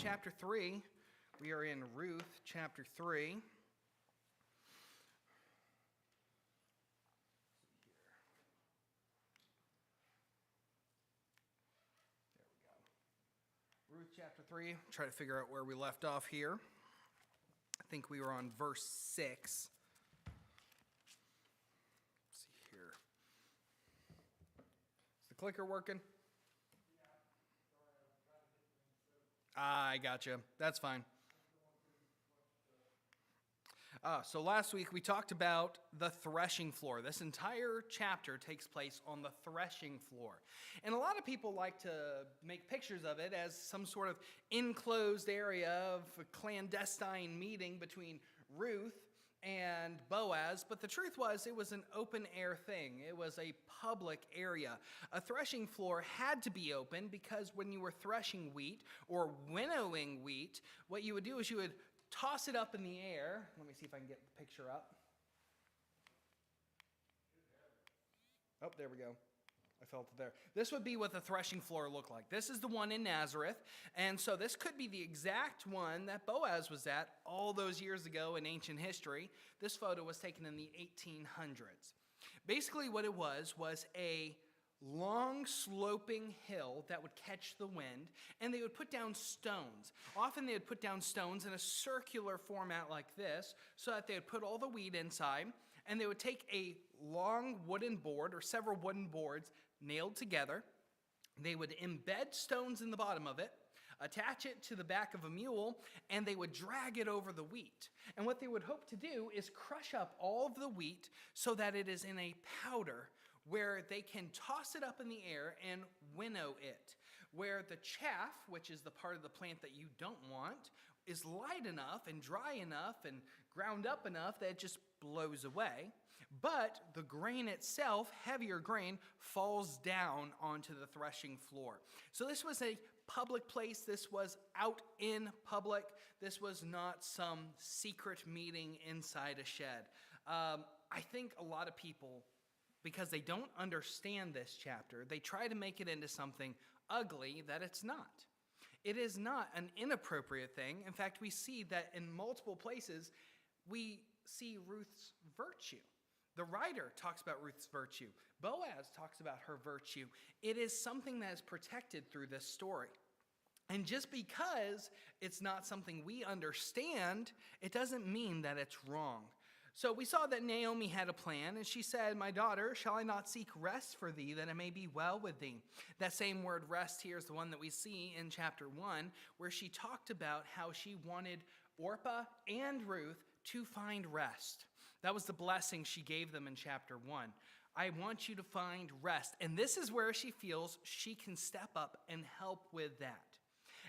chapter 3. We are in Ruth chapter 3. There we go. Ruth chapter 3. Try to figure out where we left off here. I think we were on verse 6. Let's see here. Is the clicker working? I gotcha. That's fine. So last week we talked about the threshing floor. This entire chapter takes place on the threshing floor. And a lot of people like to make pictures of it as some sort of enclosed area of a clandestine meeting between Ruth and Boaz, but the truth was it was an open air thing. It was a public area. A threshing floor had to be open because when you were threshing wheat or winnowing wheat, what you would do is you would toss it up in the air. Let me see if I can get the picture up. Oh, there we go. I felt it there. This would be what the threshing floor looked like. This is the one in Nazareth. And so this could be the exact one that Boaz was at all those years ago in ancient history. This photo was taken in the 1800s. Basically what it was a long sloping hill that would catch the wind, and they would put down stones. Often they would put down stones in a circular format like this so that they would put all the wheat inside, and they would take a long wooden board or several wooden boards nailed together. They would embed stones in the bottom of it, attach it to the back of a mule, and they would drag it over the wheat. And what they would hope to do is crush up all of the wheat so that it is in a powder where they can toss it up in the air and winnow it, where the chaff, which is the part of the plant that you don't want, is light enough and dry enough and ground up enough that it just blows away. But the grain itself, heavier grain, falls down onto the threshing floor. So this was a public place. This was out in public. This was not some secret meeting inside a shed. I think a lot of people, because they don't understand this chapter, they try to make it into something ugly that it's not. It is not an inappropriate thing. In fact, we see that in multiple places, we see Ruth's virtue. The writer talks about Ruth's virtue. Boaz talks about her virtue. It is something that is protected through this story. And just because it's not something we understand, it doesn't mean that it's wrong. So we saw that Naomi had a plan, and she said, "My daughter, shall I not seek rest for thee, that it may be well with thee?" That same word rest here is the one that we see in chapter 1, where she talked about how she wanted Orpah and Ruth to find rest. That was the blessing she gave them in chapter 1. I want you to find rest. And this is where she feels she can step up and help with that.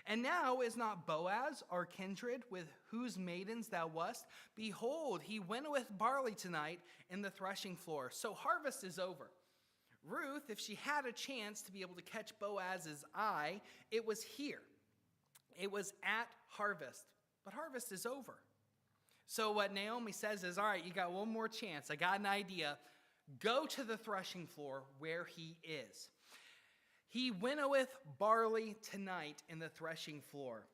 And now is not Boaz our kindred, with whose maidens thou wast? Behold, he winnoweth barley tonight in the threshing floor. So harvest is over. Ruth, if she had a chance to be able to catch Boaz's eye, it was here. It was at harvest. But harvest is over. So what Naomi says is, all right, you got one more chance. I got an idea. Go to the threshing floor where he is. He winnoweth barley tonight in the threshing floor.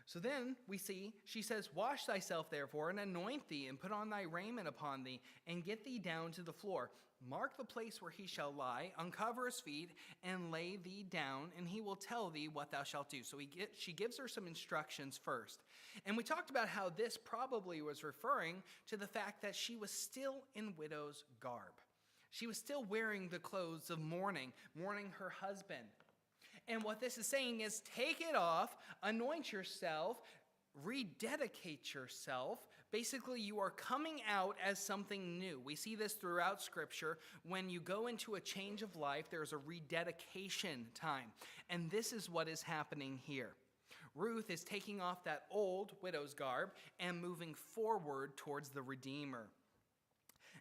So then we see, she says, wash thyself therefore, and anoint thee, and put on thy raiment upon thee, and get thee down to the floor. Mark the place where he shall lie, uncover his feet, and lay thee down, and he will tell thee what thou shalt do. So she gives her some instructions first. And we talked about how this probably was referring to the fact that she was still in widow's garb. She was still wearing the clothes of mourning her husband. And what this is saying is take it off, anoint yourself, rededicate yourself. Basically, you are coming out as something new. We see this throughout Scripture. When you go into a change of life, there's a rededication time. And this is what is happening here. Ruth is taking off that old widow's garb and moving forward towards the Redeemer.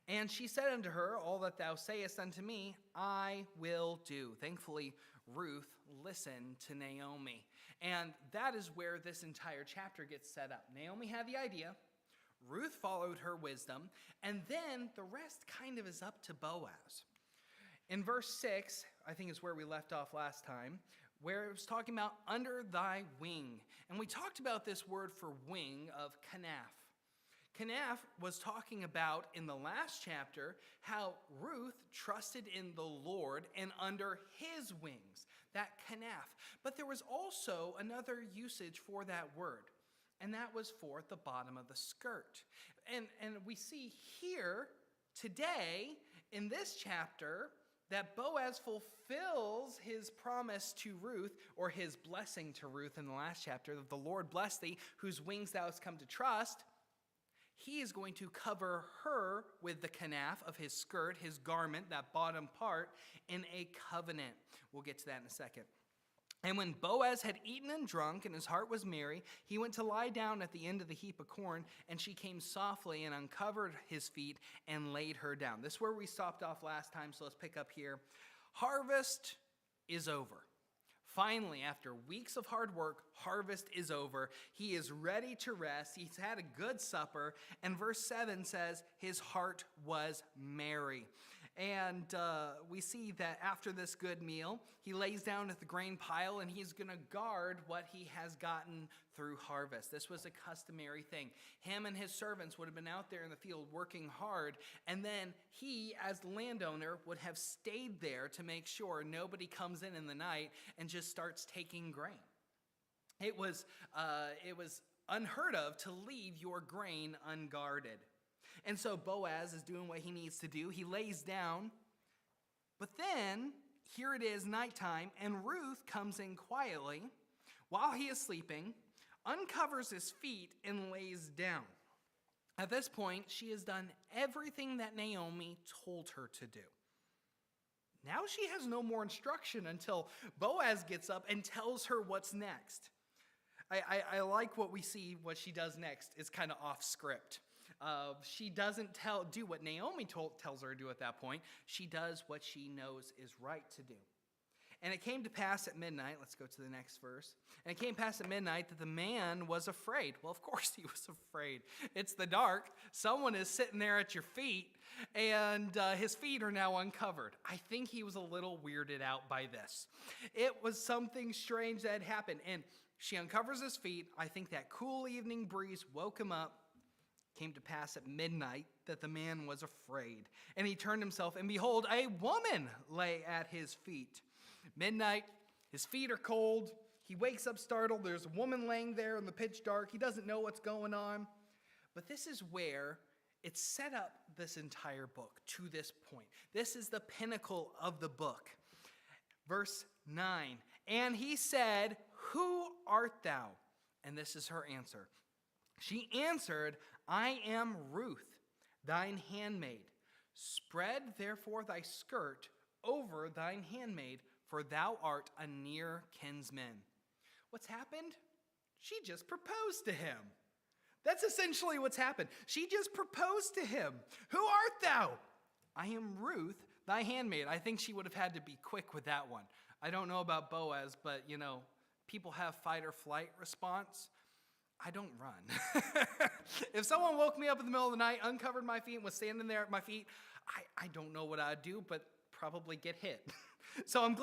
And she said unto her, all that thou sayest unto me, I will do. Thankfully, Ruth listened to Naomi. And that is where this entire chapter gets set up. Naomi had the idea. Ruth followed her wisdom. And then the rest kind of is up to Boaz. In verse 6, I think is where we left off last time, where it was talking about under thy wing. And we talked about this word for wing of kanaf. Kanaf was talking about in the last chapter how Ruth trusted in the Lord and under his wings, that kanaf. But there was also another usage for that word, and that was for the bottom of the skirt. And we see here today in this chapter that Boaz fulfills his promise to Ruth, or his blessing to Ruth in the last chapter, that the Lord bless thee, whose wings thou hast come to trust. He is going to cover her with the kanaf of his skirt, his garment, that bottom part, in a covenant. We'll get to that in a second. And when Boaz had eaten and drunk, and his heart was merry, he went to lie down at the end of the heap of corn, and she came softly and uncovered his feet and laid her down. This is where we stopped off last time, so let's pick up here. Harvest is over. Finally, after weeks of hard work, harvest is over. He is ready to rest. He's had a good supper. And verse 7 says, his heart was merry. And we see that after this good meal, he lays down at the grain pile and he's going to guard what he has gotten through harvest. This was a customary thing. Him and his servants would have been out there in the field working hard, and then he, as the landowner, would have stayed there to make sure nobody comes in the night and just starts taking grain. It was unheard of to leave your grain unguarded. And so Boaz is doing what he needs to do. He lays down, but then here it is nighttime, and Ruth comes in quietly while he is sleeping, uncovers his feet, and lays down. At this point, she has done everything that Naomi told her to do. Now she has no more instruction until Boaz gets up and tells her what's next. I like what we see, what she does next is kind of off script. She doesn't do what Naomi tells her to do at that point. She does what she knows is right to do. And it came to pass at midnight, let's go to the next verse. And it came past at midnight that the man was afraid. Well, of course he was afraid. It's the dark. Someone is sitting there at your feet, and his feet are now uncovered. I think he was a little weirded out by this. It was something strange that had happened. And she uncovers his feet. I think that cool evening breeze woke him up. Came to pass at midnight that the man was afraid. And he turned himself, and behold, a woman lay at his feet. Midnight, his feet are cold. He wakes up startled. There's a woman laying there in the pitch dark. He doesn't know what's going on. But this is where it's set up this entire book to this point. This is the pinnacle of the book. Verse 9, and he said, who art thou? And this is her answer. She answered, I am Ruth, thine handmaid. Spread therefore thy skirt over thine handmaid, for thou art a near kinsman. What's happened? She just proposed to him. That's essentially what's happened. She just proposed to him. Who art thou? I am Ruth, thy handmaid. I think she would have had to be quick with that one. I don't know about Boaz, but people have fight or flight response. I don't run. If someone woke me up in the middle of the night, uncovered my feet, and was standing there at my feet, I don't know what I'd do, but probably get hit. So I'm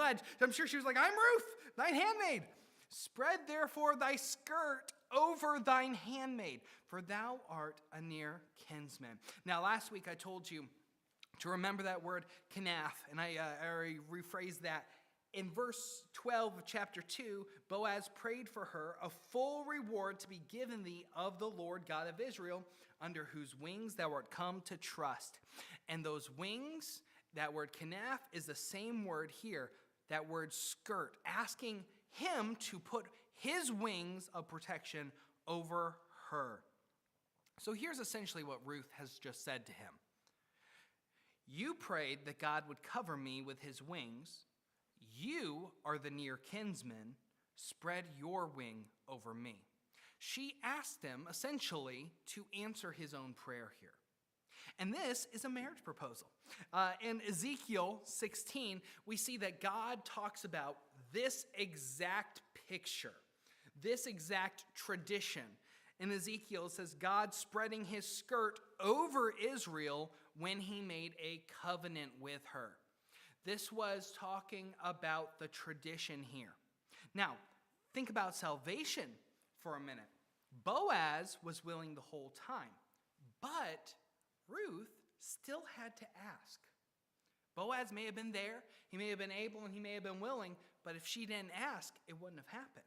sure she was like, I'm Ruth, thine handmaid. Spread therefore thy skirt over thine handmaid, for thou art a near kinsman. Now, last week I told you to remember that word kanaf, and I already rephrased that. In verse 12 of chapter 2, Boaz prayed for her a full reward to be given thee of the Lord God of Israel, under whose wings thou art come to trust. And those wings, that word kanaf, is the same word here, that word skirt, asking him to put his wings of protection over her. So here's essentially what Ruth has just said to him. You prayed that God would cover me with his wings. You are the near kinsman. Spread your wing over me. She asked him essentially to answer his own prayer here. And this is a marriage proposal. In Ezekiel 16, we see that God talks about this exact picture, this exact tradition. In Ezekiel, it says, God spreading his skirt over Israel when he made a covenant with her. This was talking about the tradition here. Now, think about salvation for a minute. Boaz was willing the whole time, but Ruth still had to ask. Boaz may have been there, he may have been able, and he may have been willing, but if she didn't ask, it wouldn't have happened.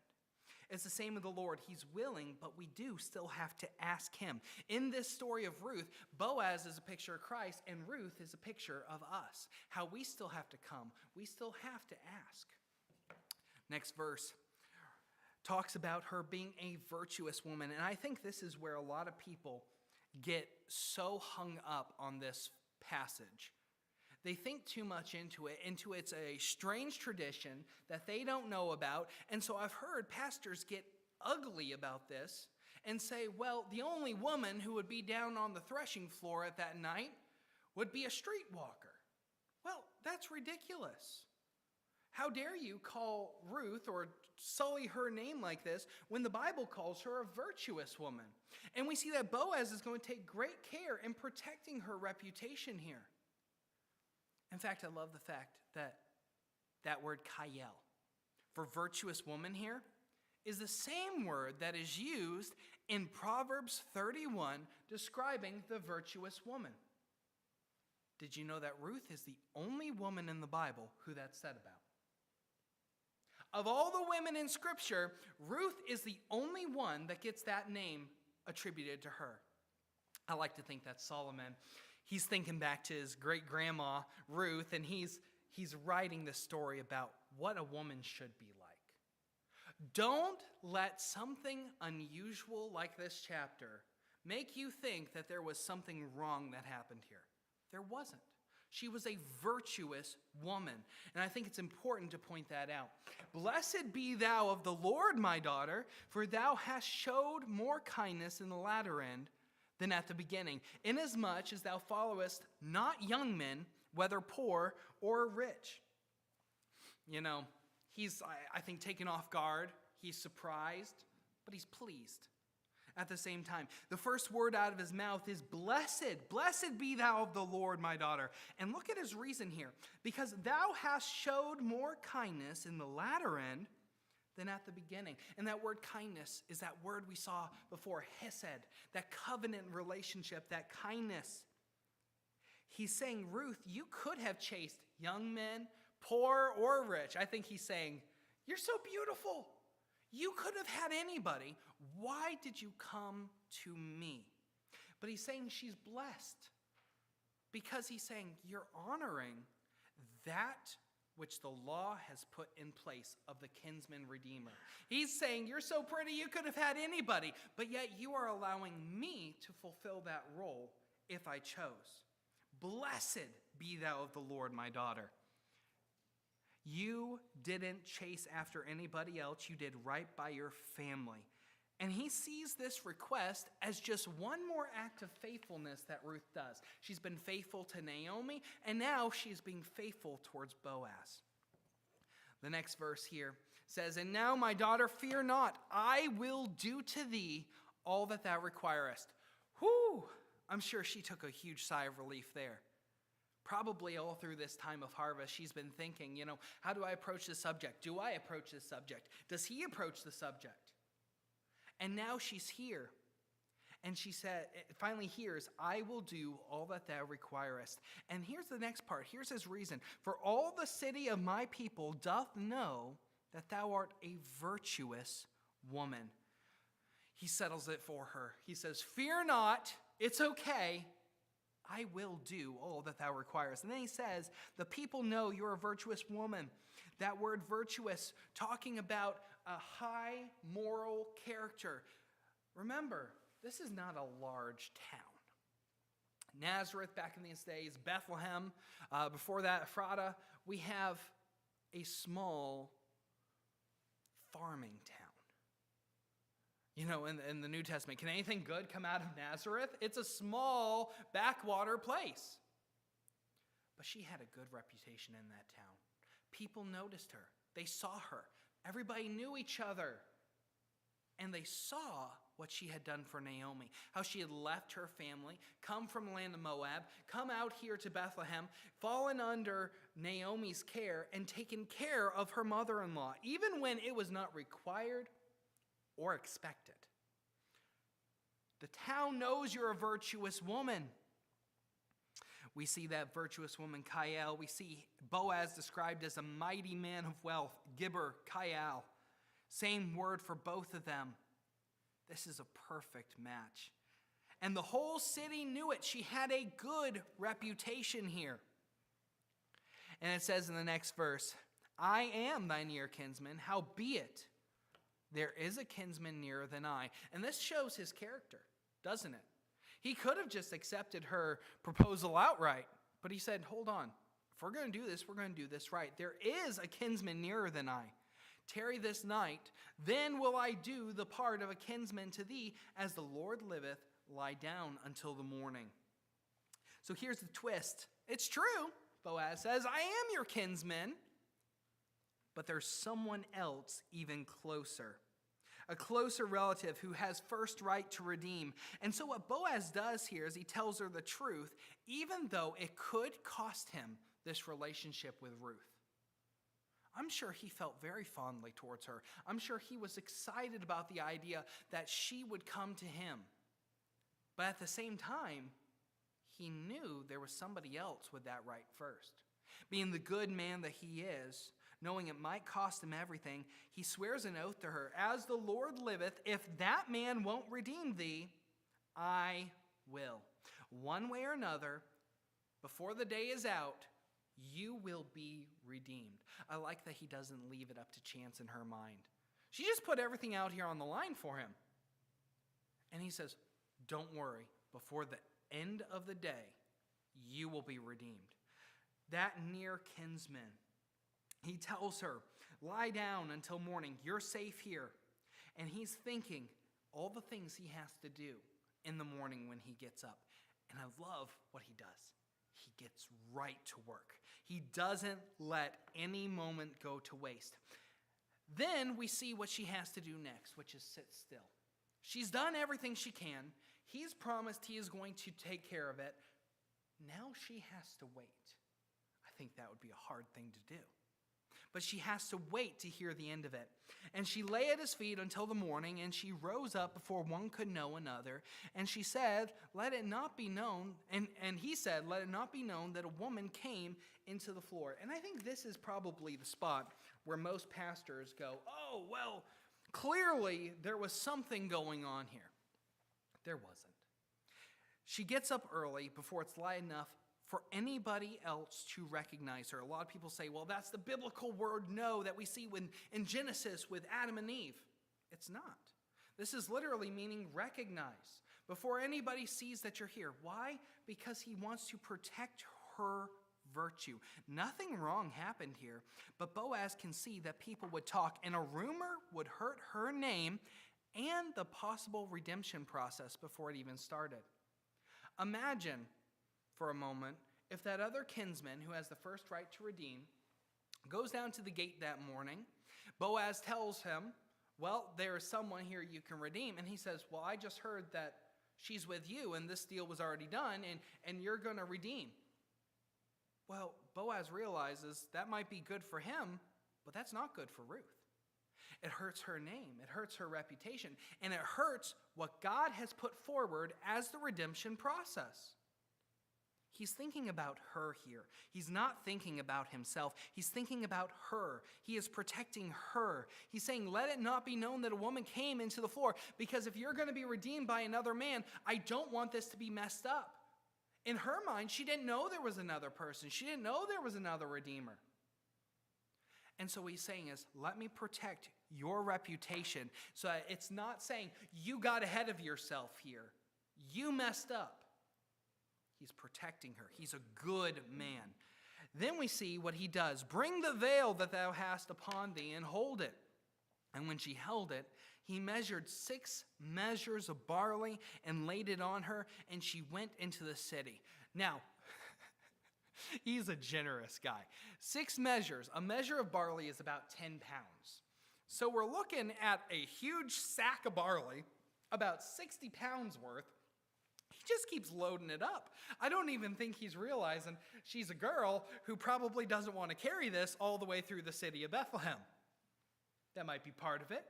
It's the same with the Lord. He's willing, but we do still have to ask him. In this story of Ruth, Boaz is a picture of Christ, and Ruth is a picture of us. How we still have to come. We still have to ask. Next verse talks about her being a virtuous woman. And I think this is where a lot of people get so hung up on this passage. They think too much into it's a strange tradition that they don't know about. And so I've heard pastors get ugly about this and say, well, the only woman who would be down on the threshing floor at that night would be a streetwalker. Well, that's ridiculous. How dare you call Ruth or sully her name like this when the Bible calls her a virtuous woman? And we see that Boaz is going to take great care in protecting her reputation here. In fact, I love the fact that that word kayel for virtuous woman here is the same word that is used in Proverbs 31 describing the virtuous woman. Did you know that Ruth is the only woman in the Bible who that's said about? Of all the women in Scripture, Ruth is the only one that gets that name attributed to her. I like to think that Solomon, he's thinking back to his great-grandma, Ruth, and he's writing this story about what a woman should be like. Don't let something unusual like this chapter make you think that there was something wrong that happened here. There wasn't. She was a virtuous woman, and I think it's important to point that out. Blessed be thou of the Lord, my daughter, for thou hast showed more kindness in the latter end than at the beginning, inasmuch as thou followest not young men, whether poor or rich. You know, he's, I think, taken off guard. He's surprised, but he's pleased at the same time. The first word out of his mouth is blessed. Blessed be thou of the Lord, my daughter. And look at his reason here. Because thou hast showed more kindness in the latter end than at the beginning. And that word kindness is that word we saw before, hesed, that covenant relationship, that kindness. He's saying, Ruth, you could have chased young men, poor or rich. I think he's saying, you're so beautiful. You could have had anybody. Why did you come to me? But he's saying she's blessed because he's saying you're honoring that which the law has put in place of the kinsman redeemer. He's saying you're so pretty you could have had anybody, but yet you are allowing me to fulfill that role if I chose. Blessed be thou of the Lord, my daughter. You didn't chase after anybody else. You did right by your family. And he sees this request as just one more act of faithfulness that Ruth does. She's been faithful to Naomi, and now she's being faithful towards Boaz. The next verse here says, and now, my daughter, fear not. I will do to thee all that thou requirest. Whew! I'm sure she took a huge sigh of relief there. Probably all through this time of harvest, she's been thinking, how do I approach this subject? Do I approach this subject? Does he approach the subject? And now she's here. And she said, finally hears, I will do all that thou requirest. And here's the next part. Here's his reason. For all the city of my people doth know that thou art a virtuous woman. He settles it for her. He says, fear not, it's okay. I will do all that thou requirest. And then he says, the people know you're a virtuous woman. That word virtuous, talking about a high moral character. Remember, this is not a large town. Nazareth back in these days, Bethlehem, before that, Ephrata, we have a small farming town. In the New Testament, can anything good come out of Nazareth? It's a small backwater place. But she had a good reputation in that town. People noticed her. They saw her. Everybody knew each other. And they saw what she had done for Naomi, how she had left her family, come from the land of Moab, come out here to Bethlehem, fallen under Naomi's care, and taken care of her mother-in-law, even when it was not required or expected. The town knows you're a virtuous woman. We see that virtuous woman, Kael. We see Boaz described as a mighty man of wealth, Gibber, Kael. Same word for both of them. This is a perfect match. And the whole city knew it. She had a good reputation here. And it says in the next verse, I am thy near kinsman, howbeit there is a kinsman nearer than I. And this shows his character, doesn't it? He could have just accepted her proposal outright, but he said, hold on. If we're going to do this, we're going to do this right. There is a kinsman nearer than I. Tarry this night, then will I do the part of a kinsman to thee, as the Lord liveth, lie down until the morning. So here's the twist. It's true, Boaz says, I am your kinsman, but there's someone else even closer. A closer relative who has first right to redeem. And so what Boaz does here is he tells her the truth, even though it could cost him this relationship with Ruth. I'm sure he felt very fondly towards her. I'm sure he was excited about the idea that she would come to him. But at the same time, he knew there was somebody else with that right first. Being the good man that he is, knowing it might cost him everything, he swears an oath to her, as the Lord liveth, if that man won't redeem thee, I will. One way or another, before the day is out, you will be redeemed. I like that he doesn't leave it up to chance in her mind. She just put everything out here on the line for him. And he says, don't worry, before the end of the day, you will be redeemed. That near kinsman, he tells her, lie down until morning. You're safe here. And he's thinking all the things he has to do in the morning when he gets up. And I love what he does. He gets right to work. He doesn't let any moment go to waste. Then we see what she has to do next, which is sit still. She's done everything she can. He's promised he is going to take care of it. Now she has to wait. I think that would be a hard thing to do. But she has to wait to hear the end of it. And she lay at his feet until the morning, and she rose up before one could know another. And she said, let it not be known, and he said, let it not be known that a woman came into the floor. And I think this is probably the spot where most pastors go, oh, well, clearly there was something going on here. There wasn't. She gets up early before it's light enough for anybody else to recognize her. A lot of people say, well, that's the biblical word no that we see in Genesis with Adam and Eve. It's not. This is literally meaning recognize. Before anybody sees that you're here. Why? Because he wants to protect her virtue. Nothing wrong happened here, but Boaz can see that people would talk, and a rumor would hurt her name and the possible redemption process before it even started. Imagine for a moment if that other kinsman who has the first right to redeem goes down to the gate that morning. Boaz tells him, well, there is someone here you can redeem. And he says, well, I just heard that she's with you and this deal was already done and you're going to redeem. Well, Boaz realizes that might be good for him, but that's not good for Ruth. It hurts her name. It hurts her reputation. And it hurts what God has put forward as the redemption process. He's thinking about her here. He's not thinking about himself. He's thinking about her. He is protecting her. He's saying, let it not be known that a woman came into the floor, because if you're going to be redeemed by another man, I don't want this to be messed up. In her mind, she didn't know there was another person. She didn't know there was another redeemer. And so what he's saying is, let me protect your reputation. So it's not saying, you got ahead of yourself here. You messed up. He's protecting her. He's a good man. Then we see what he does. Bring the veil that thou hast upon thee and hold it. And when she held it, he measured 6 measures of barley and laid it on her, and she went into the city. Now, he's a generous guy. 6 measures. A measure of barley is about 10 pounds. So we're looking at a huge sack of barley about 60 pounds worth. He just keeps loading it up. I don't even think he's realizing she's a girl who probably doesn't want to carry this all the way through the city of Bethlehem. That might be part of it.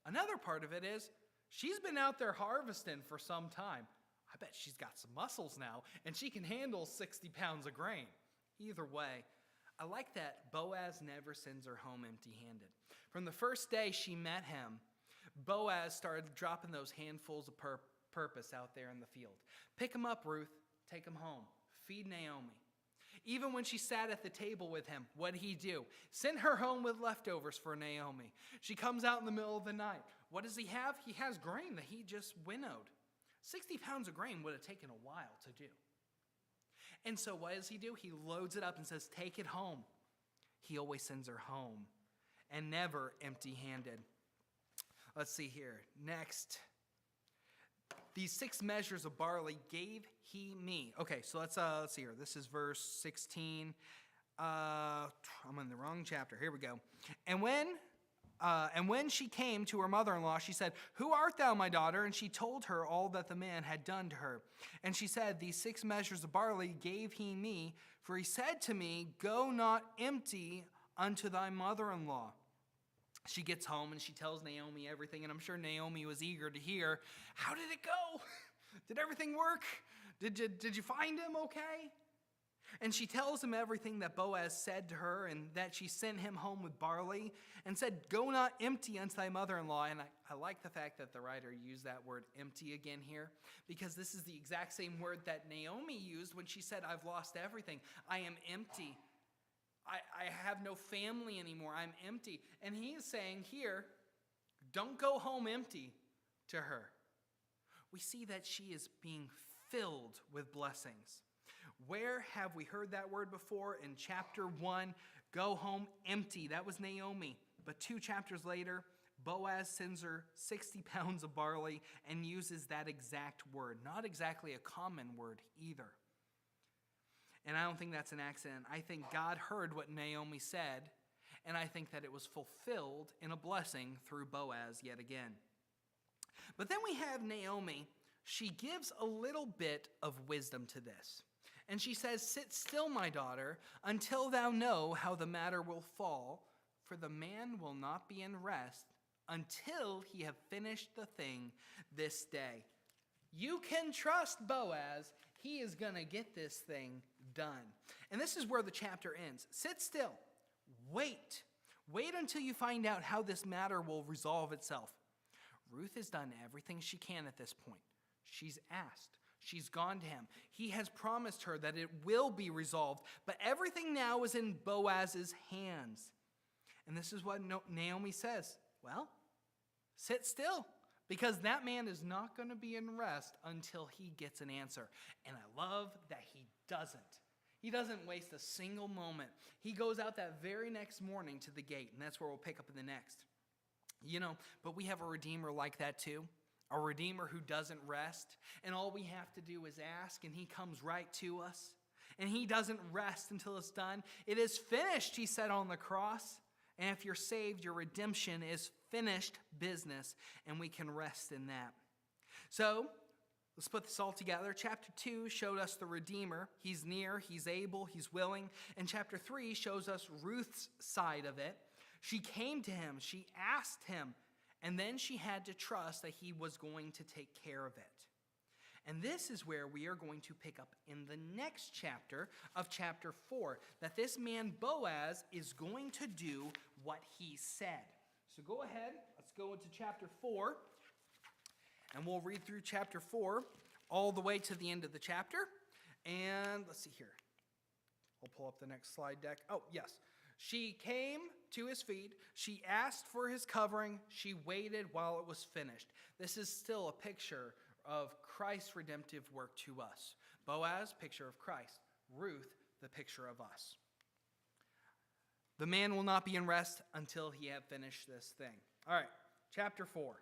Another part of it is she's been out there harvesting for some time. I bet she's got some muscles now, and she can handle 60 pounds of grain. Either way, I like that Boaz never sends her home empty-handed. From the first day she met him, Boaz started dropping those handfuls of purpose out there in the field. Pick him up, Ruth. Take him home. Feed Naomi. Even when she sat at the table with him, what did he do? Sent her home with leftovers for Naomi. She comes out in the middle of the night. What does he have? He has grain that he just winnowed. 60 pounds of grain would have taken a while to do. And so what does he do? He loads it up and says, take it home. He always sends her home and never empty-handed. Let's see here. Next. These 6 measures of barley gave he me. Okay, so let's see here. This is verse 16. I'm in the wrong chapter. Here we go. And when she came to her mother-in-law, she said, who art thou, my daughter? And she told her all that the man had done to her. And she said, these 6 measures of barley gave he me, for he said to me, go not empty unto thy mother-in-law. She gets home and she tells Naomi everything, and I'm sure Naomi was eager to hear, how did it go? Did everything work? Did you find him okay? And she tells him everything that Boaz said to her, and that she sent him home with barley, and said, go not empty unto thy mother-in-law. And I like the fact that the writer used that word empty again here, because this is the exact same word that Naomi used when she said, I've lost everything. I am empty. I have no family anymore. I'm empty. And he is saying here, don't go home empty to her. We see that she is being filled with blessings. Where have we heard that word before? In chapter 1, go home empty. That was Naomi. But 2 chapters later, Boaz sends her 60 pounds of barley and uses that exact word. Not exactly a common word either. And I don't think that's an accident. I think God heard what Naomi said, and I think that it was fulfilled in a blessing through Boaz yet again. But then we have Naomi. She gives a little bit of wisdom to this. And she says, sit still, my daughter, until thou know how the matter will fall, for the man will not be in rest until he have finished the thing this day. You can trust Boaz. He is going to get this thing done. And this is where the chapter ends. Sit still. Wait. Wait until you find out how this matter will resolve itself. Ruth has done everything she can at this point. She's asked. She's gone to him. He has promised her that it will be resolved, but everything now is in Boaz's hands. And this is what Naomi says. Well, sit still, because that man is not going to be in rest until he gets an answer. And I love that he doesn't. He doesn't waste a single moment. He goes out that very next morning to the gate, and that's where we'll pick up in the next. But we have a Redeemer like that too. A Redeemer who doesn't rest, and all we have to do is ask, and he comes right to us. And he doesn't rest until it's done. It is finished, he said on the cross. And if you're saved, your redemption is finished business, and we can rest in that. So, let's put this all together. Chapter 2 showed us the Redeemer. He's near, he's able, he's willing. And chapter 3 shows us Ruth's side of it. She came to him, she asked him, and then she had to trust that he was going to take care of it. And this is where we are going to pick up in the next chapter of chapter 4, that this man Boaz is going to do what he said. So go ahead, let's go into chapter 4, and we'll read through chapter 4 all the way to the end of the chapter. And let's see here. I'll pull up the next slide deck. Oh, yes. She came to his feet. She asked for his covering. She waited while it was finished. This is still a picture of Christ's redemptive work to us. Boaz, picture of Christ. Ruth, the picture of us. The man will not be in rest until he have finished this thing. All right, chapter 4.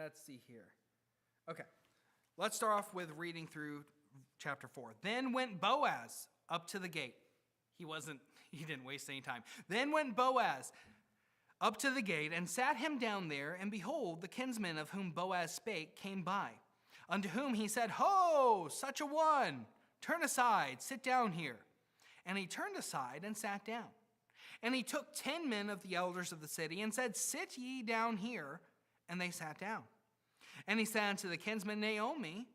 Let's see here. Okay, let's start off with reading through chapter 4. Then went Boaz up to the gate. He didn't waste any time. Then went Boaz up to the gate and sat him down there, and behold, the kinsman of whom Boaz spake came by, unto whom he said, Ho, such a one, turn aside, sit down here. And he turned aside and sat down. And he took 10 men of the elders of the city and said, Sit ye down here. And they sat down. And he said unto the kinsman, Naomi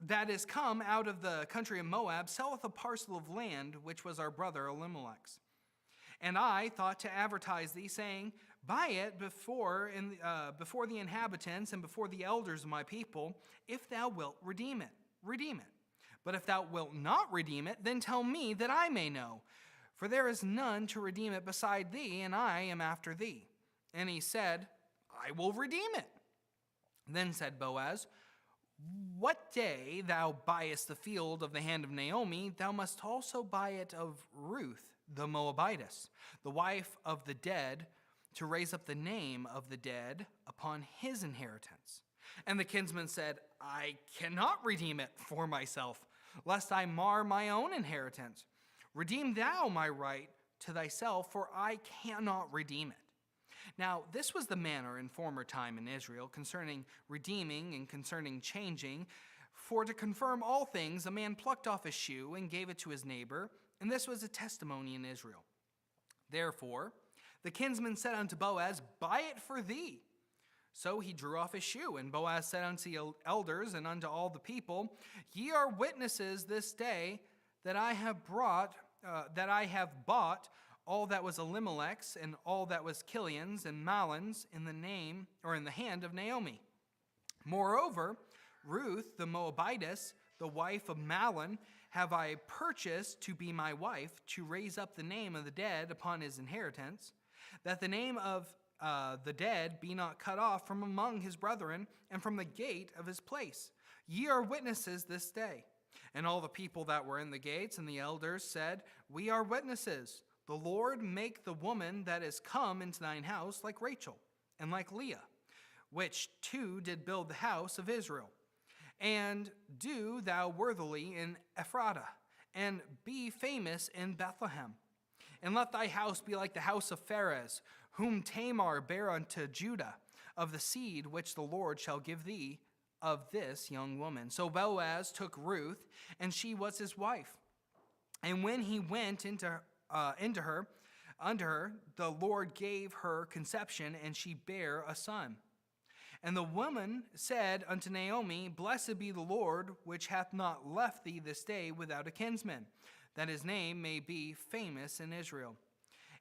that is come out of the country of Moab, selleth a parcel of land, which was our brother Elimelech's. And I thought to advertise thee, saying, Buy it before the inhabitants and before the elders of my people, if thou wilt redeem it. Redeem it. But if thou wilt not redeem it, then tell me that I may know. For there is none to redeem it beside thee, and I am after thee. And he said, I will redeem it. Then said Boaz, What day thou buyest the field of the hand of Naomi, thou must also buy it of Ruth the Moabitess, the wife of the dead, to raise up the name of the dead upon his inheritance. And the kinsman said, I cannot redeem it for myself, lest I mar my own inheritance. Redeem thou my right to thyself, for I cannot redeem it. Now, this was the manner in former time in Israel concerning redeeming and concerning changing. For to confirm all things, a man plucked off a shoe and gave it to his neighbor, and this was a testimony in Israel. Therefore, the kinsman said unto Boaz, Buy it for thee. So he drew off his shoe, and Boaz said unto the elders and unto all the people, Ye are witnesses this day that I have bought all that was Elimelech's and all that was Kilion's and Mahlon's in the hand of Naomi. Moreover, Ruth the Moabitess, the wife of Mahlon, have I purchased to be my wife, to raise up the name of the dead upon his inheritance, that the name of the dead be not cut off from among his brethren and from the gate of his place. Ye are witnesses this day. And all the people that were in the gates and the elders said, We are witnesses. The Lord make the woman that is come into thine house like Rachel and like Leah, which two did build the house of Israel. And do thou worthily in Ephratah, and be famous in Bethlehem. And let thy house be like the house of Pharez, whom Tamar bare unto Judah, of the seed which the Lord shall give thee of this young woman. So Boaz took Ruth, and she was his wife. And when he went unto her, the Lord gave her conception, and she bare a son. And the woman said unto Naomi, Blessed be the Lord, which hath not left thee this day without a kinsman, that his name may be famous in Israel.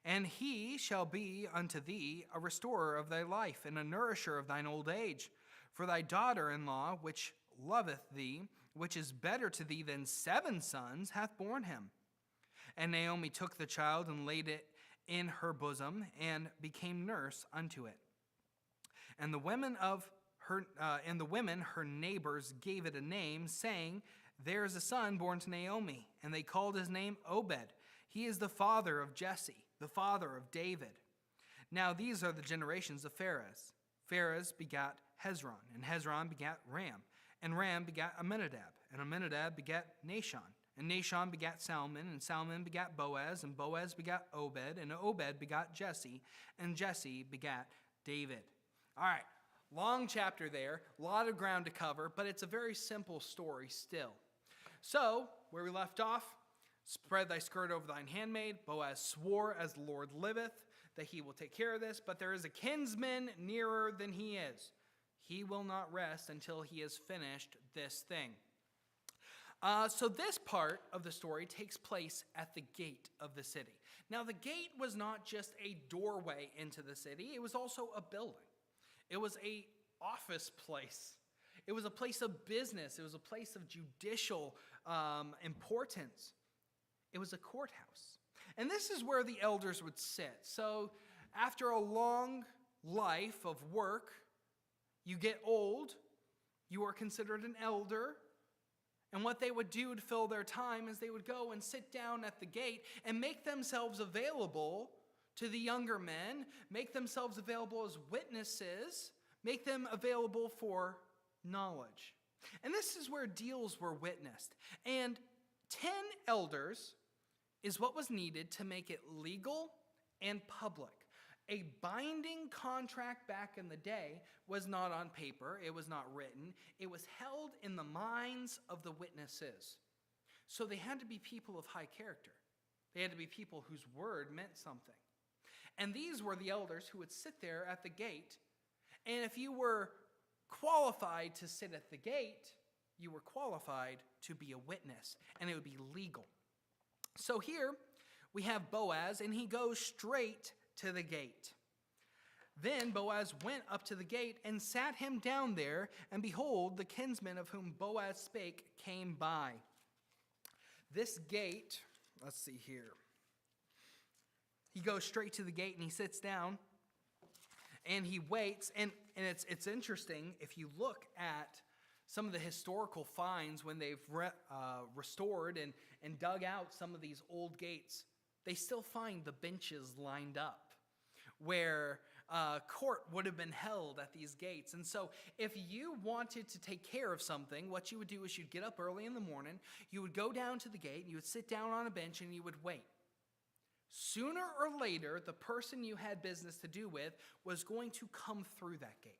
And he shall be unto thee a restorer of thy life, and a nourisher of thine old age. For thy daughter-in-law, which loveth thee, which is better to thee than 7 sons, hath borne him. And Naomi took the child and laid it in her bosom, and became nurse unto it. And the women her neighbors gave it a name, saying, There is a son born to Naomi. And they called his name Obed. He is the father of Jesse, the father of David. Now these are the generations of Pharez. Pharez begat Hezron, and Hezron begat Ram, and Ram begat Amminadab, and Amminadab begat Nahshon, and Nahshon begat Salmon, and Salmon begat Boaz, and Boaz begat Obed, and Obed begat Jesse, and Jesse begat David. All right, long chapter there, a lot of ground to cover, but it's a very simple story still. So, where we left off, spread thy skirt over thine handmaid. Boaz swore, as the Lord liveth, that he will take care of this, but there is a kinsman nearer than he is. He will not rest until he has finished this thing. So this part of the story takes place at the gate of the city. Now, the gate was not just a doorway into the city. It was also a building. It was a office place. It was a place of business. It was a place of judicial importance. It was a courthouse. And this is where the elders would sit. So after a long life of work, you get old, you are considered an elder, and what they would do to fill their time is they would go and sit down at the gate and make themselves available to the younger men, make themselves available as witnesses, make them available for knowledge. And this is where deals were witnessed. And 10 elders is what was needed to make it legal and public. A binding contract back in the day was not on paper, it was not written, it was held in the minds of the witnesses. So they had to be people of high character. They had to be people whose word meant something. And these were the elders who would sit there at the gate. And if you were qualified to sit at the gate, you were qualified to be a witness, and it would be legal. So here we have Boaz, and he goes straight to the gate. Then Boaz went up to the gate and sat him down there, and behold, the kinsman of whom Boaz spake came by. This gate, let's see here. He goes straight to the gate and he sits down and he waits. And it's interesting, if you look at some of the historical finds when they've restored and dug out some of these old gates, they still find the benches lined up where court would have been held at these gates. And so if you wanted to take care of something, what you would do is you'd get up early in the morning, you would go down to the gate, and you would sit down on a bench and you would wait. Sooner or later, the person you had business to do with was going to come through that gate.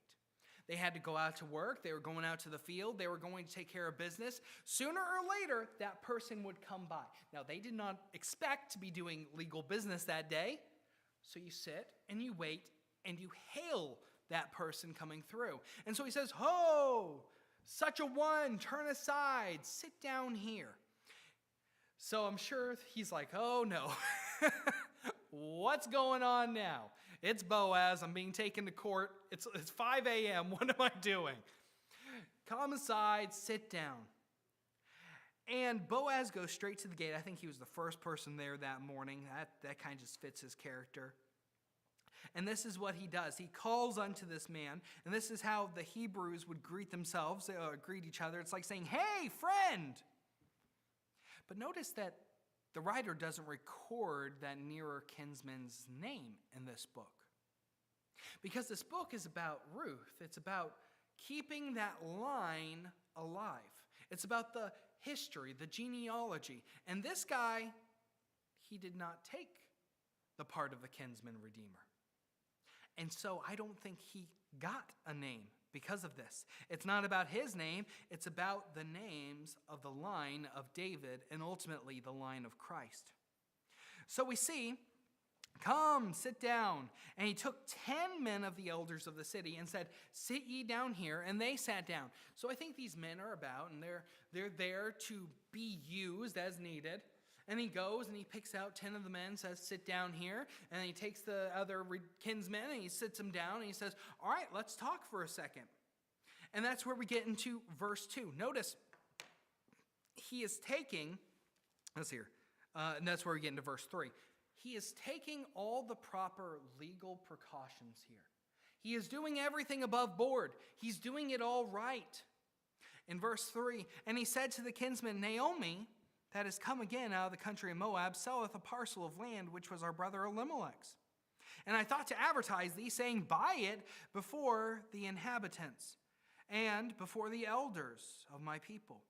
They had to go out to work, they were going out to the field, they were going to take care of business. Sooner or later, that person would come by. Now, they did not expect to be doing legal business that day, so you sit and you wait and you hail that person coming through. And so he says, "Ho, such a one, turn aside, sit down here." So I'm sure he's like, "Oh no, what's going on now? It's Boaz, I'm being taken to court, it's 5 a.m., what am I doing? Come aside, sit down." And Boaz goes straight to the gate. I think he was the first person there that morning. That kind of just fits his character. And this is what he does. He calls unto this man, and this is how the Hebrews would greet themselves, greet each other. It's like saying, "Hey, friend." But notice that the writer doesn't record that nearer kinsman's name in this book. Because this book is about Ruth. It's about keeping that line alive. It's about the history, the genealogy. And this guy, he did not take the part of the kinsman redeemer. And so I don't think he got a name because of this. It's not about his name, it's about the names of the line of David and ultimately the line of Christ. So we see, "Come, sit down." And he took 10 men of the elders of the city and said, "Sit ye down here." And they sat down. So I think these men are about, and they're there to be used as needed. And he goes and he picks out 10 of the men, says, "Sit down here." And he takes the other kinsmen and he sits them down and he says, "All right, let's talk for a second." And that's where we get into verse 2. Notice, he is taking, let's hear, and that's where we get into verse 3. He is taking all the proper legal precautions here. He is doing everything above board. He's doing it all right. In verse 3, "And he said to the kinsman, Naomi, that is come again out of the country of Moab, selleth a parcel of land which was our brother Elimelech's. And I thought to advertise thee, saying, Buy it before the inhabitants, and before the elders of my people.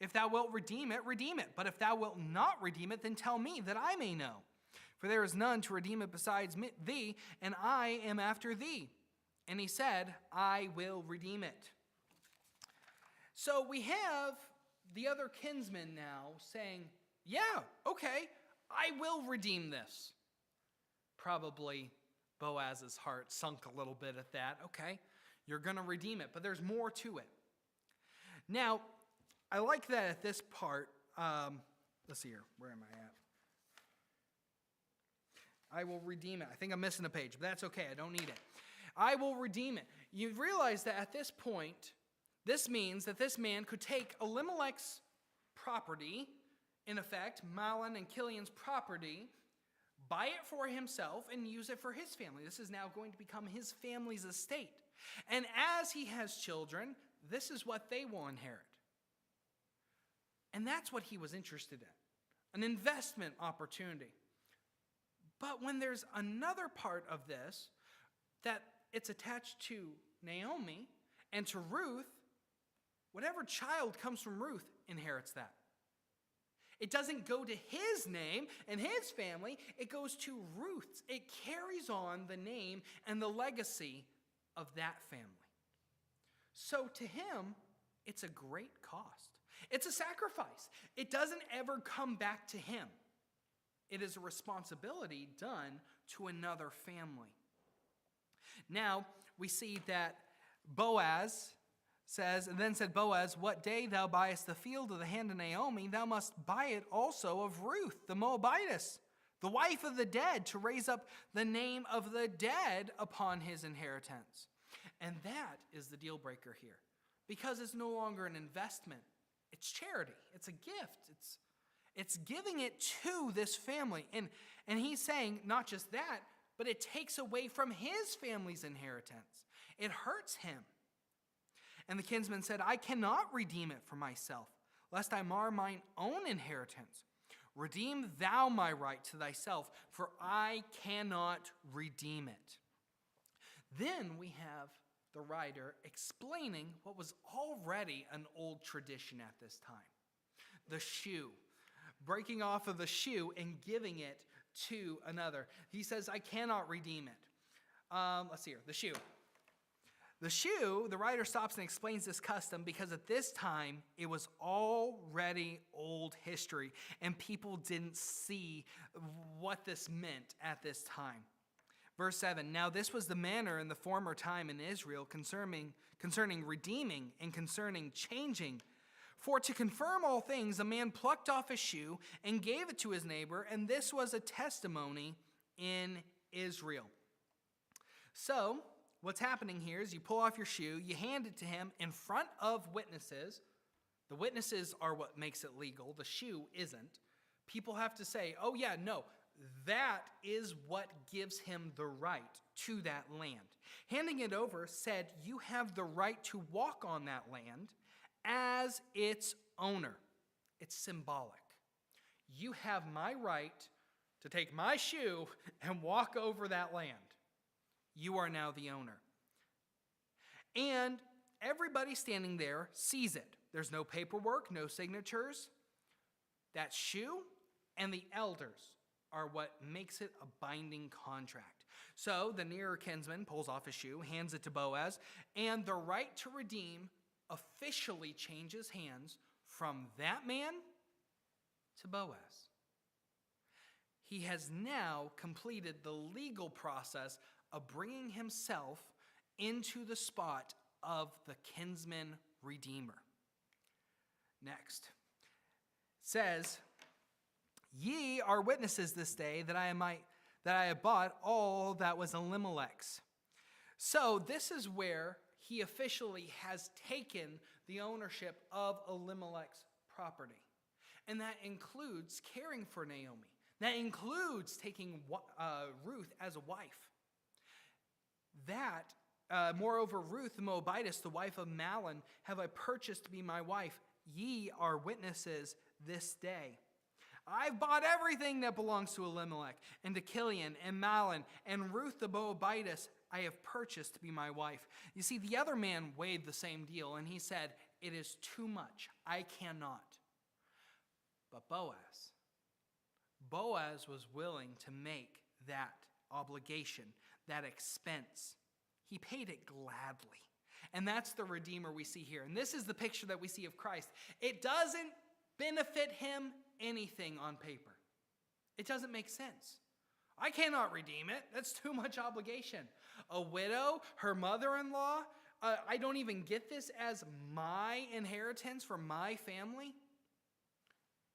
If thou wilt redeem it, redeem it. But if thou wilt not redeem it, then tell me, that I may know. For there is none to redeem it besides thee, and I am after thee. And he said, I will redeem it." So we have the other kinsman now saying, "Yeah, okay, I will redeem this." Probably Boaz's heart sunk a little bit at that. Okay, you're going to redeem it, but there's more to it. Now, I like that at this part. Let's see here. Where am I at? I will redeem it. I think I'm missing a page, but that's okay. I don't need it. I will redeem it. You realize that at this point, this means that this man could take Elimelech's property, in effect, Mahlon and Chilion's property, buy it for himself, and use it for his family. This is now going to become his family's estate. And as he has children, this is what they will inherit. And that's what he was interested in, an investment opportunity. But when there's another part of this, that it's attached to Naomi and to Ruth, whatever child comes from Ruth inherits that. It doesn't go to his name and his family. It goes to Ruth's. It carries on the name and the legacy of that family. So to him, it's a great cost. It's a sacrifice. It doesn't ever come back to him. It is a responsibility done to another family. Now, we see that Boaz says, and then said Boaz, what day thou buyest the field of the hand of Naomi, thou must buy it also of Ruth, the Moabitess, the wife of the dead, to raise up the name of the dead upon his inheritance. And that is the deal breaker here, because it's no longer an investment. It's charity. It's a gift. It's giving it to this family. And he's saying not just that, but it takes away from his family's inheritance. It hurts him. And the kinsman said, I cannot redeem it for myself, lest I mar mine own inheritance. Redeem thou my right to thyself, for I cannot redeem it. Then we have the writer explaining what was already an old tradition at this time. The shoe. Breaking off of the shoe and giving it to another. He says, I cannot redeem it. Let's see here. The shoe. The shoe, the writer stops and explains this custom because at this time, it was already old history, and people didn't see what this meant at this time. Verse 7, now this was the manner in the former time in Israel concerning redeeming and concerning changing. For to confirm all things, a man plucked off a shoe and gave it to his neighbor, and this was a testimony in Israel. So, what's happening here is you pull off your shoe, you hand it to him in front of witnesses. The witnesses are what makes it legal. The shoe isn't. People have to say, oh yeah, no, that is what gives him the right to that land. Handing it over said, you have the right to walk on that land as its owner. It's symbolic. You have my right to take my shoe and walk over that land. You are now the owner. And everybody standing there sees it. There's no paperwork, no signatures. That shoe and the elders are what makes it a binding contract. So the nearer kinsman pulls off his shoe, hands it to Boaz, and the right to redeem officially changes hands from that man to Boaz. He has now completed the legal process of bringing himself into the spot of the kinsman redeemer. Next, it says, ye are witnesses this day that I have bought all that was Elimelech's. So this is where he officially has taken the ownership of Elimelech's property. And that includes caring for Naomi. That includes taking Ruth as a wife. Moreover, Ruth the Moabitess, the wife of Mahlon, have I purchased to be my wife. Ye are witnesses this day. I've bought everything that belongs to Elimelech, and to Kilian, and Mahlon, and Ruth the Moabitess I have purchased to be my wife. You see, the other man waived the same deal, and he said, it is too much. I cannot. But Boaz was willing to make that obligation, that expense. He paid it gladly. And that's the Redeemer we see here. And this is the picture that we see of Christ. It doesn't benefit him anything on paper. It doesn't make sense. I cannot redeem it. That's too much obligation. A widow, her mother-in-law, I don't even get this as my inheritance from my family.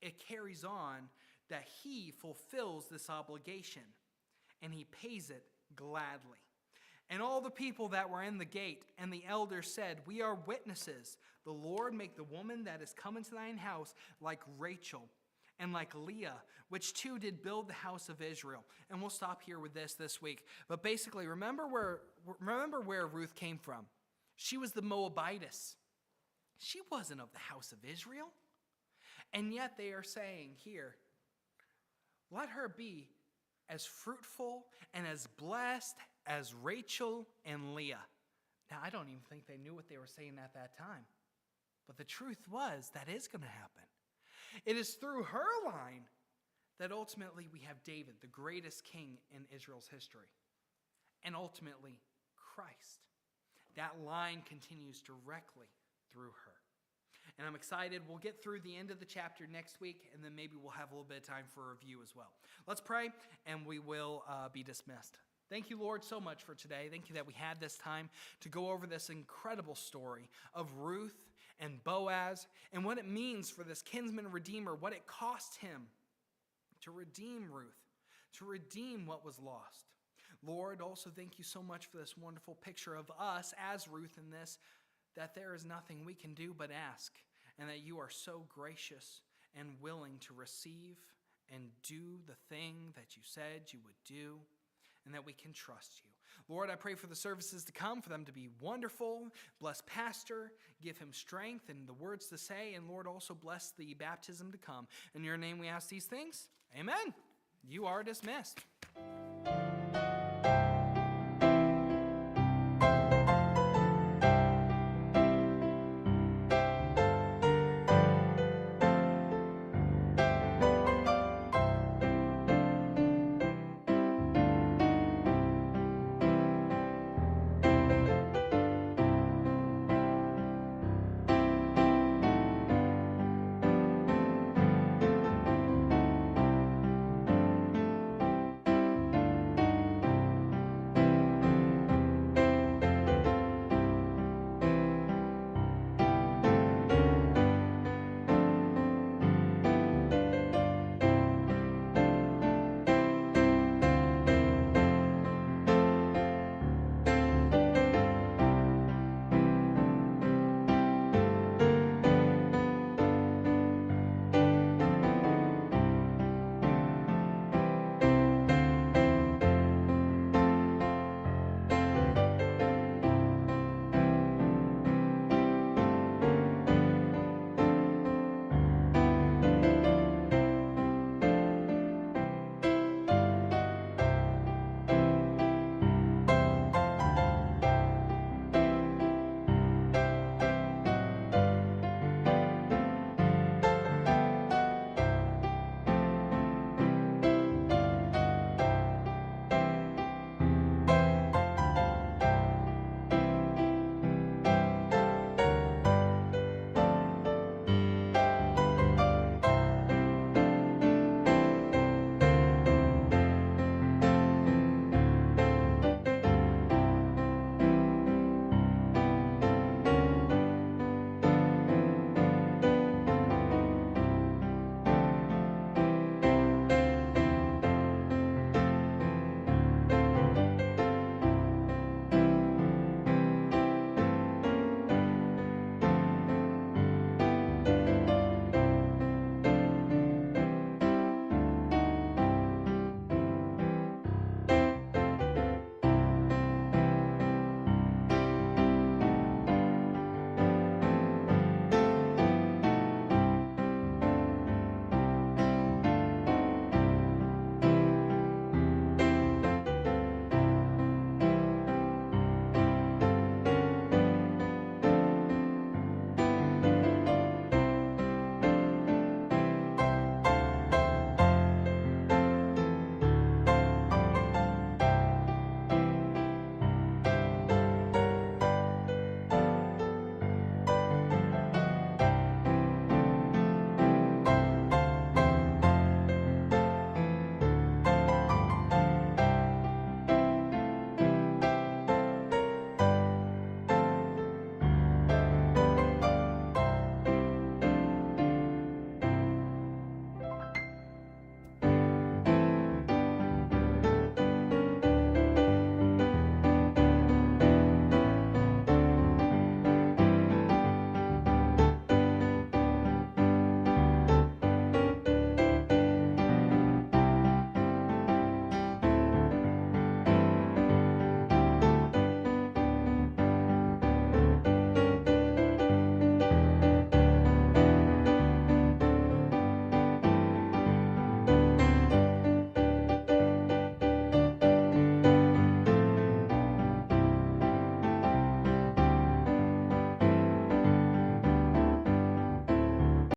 It carries on that he fulfills this obligation, and he pays it gladly. And all the people that were in the gate and the elders said, we are witnesses. The Lord make the woman that is come into thine house like Rachel and like Leah, which two did build the house of Israel. And we'll stop here with this week. But basically, remember where Ruth came from. She was the Moabitess. She wasn't of the house of Israel. And yet they are saying here, let her be as fruitful and as blessed as Rachel and Leah. Now, I don't even think they knew what they were saying at that time. But the truth was, that is going to happen. It is through her line that ultimately we have David, the greatest king in Israel's history, and ultimately Christ. That line continues directly through her. And I'm excited. We'll get through the end of the chapter next week, and then maybe we'll have a little bit of time for a review as well. Let's pray, and we will be dismissed. Thank you, Lord, so much for today. Thank you that we had this time to go over this incredible story of Ruth and Boaz and what it means for this kinsman redeemer, what it cost him to redeem Ruth, to redeem what was lost. Lord, also thank you so much for this wonderful picture of us as Ruth in this, that there is nothing we can do but ask, and that you are so gracious and willing to receive and do the thing that you said you would do, and that we can trust you. Lord, I pray for the services to come, for them to be wonderful. Bless Pastor, give him strength and the words to say, and Lord, also bless the baptism to come. In your name we ask these things. Amen. You are dismissed.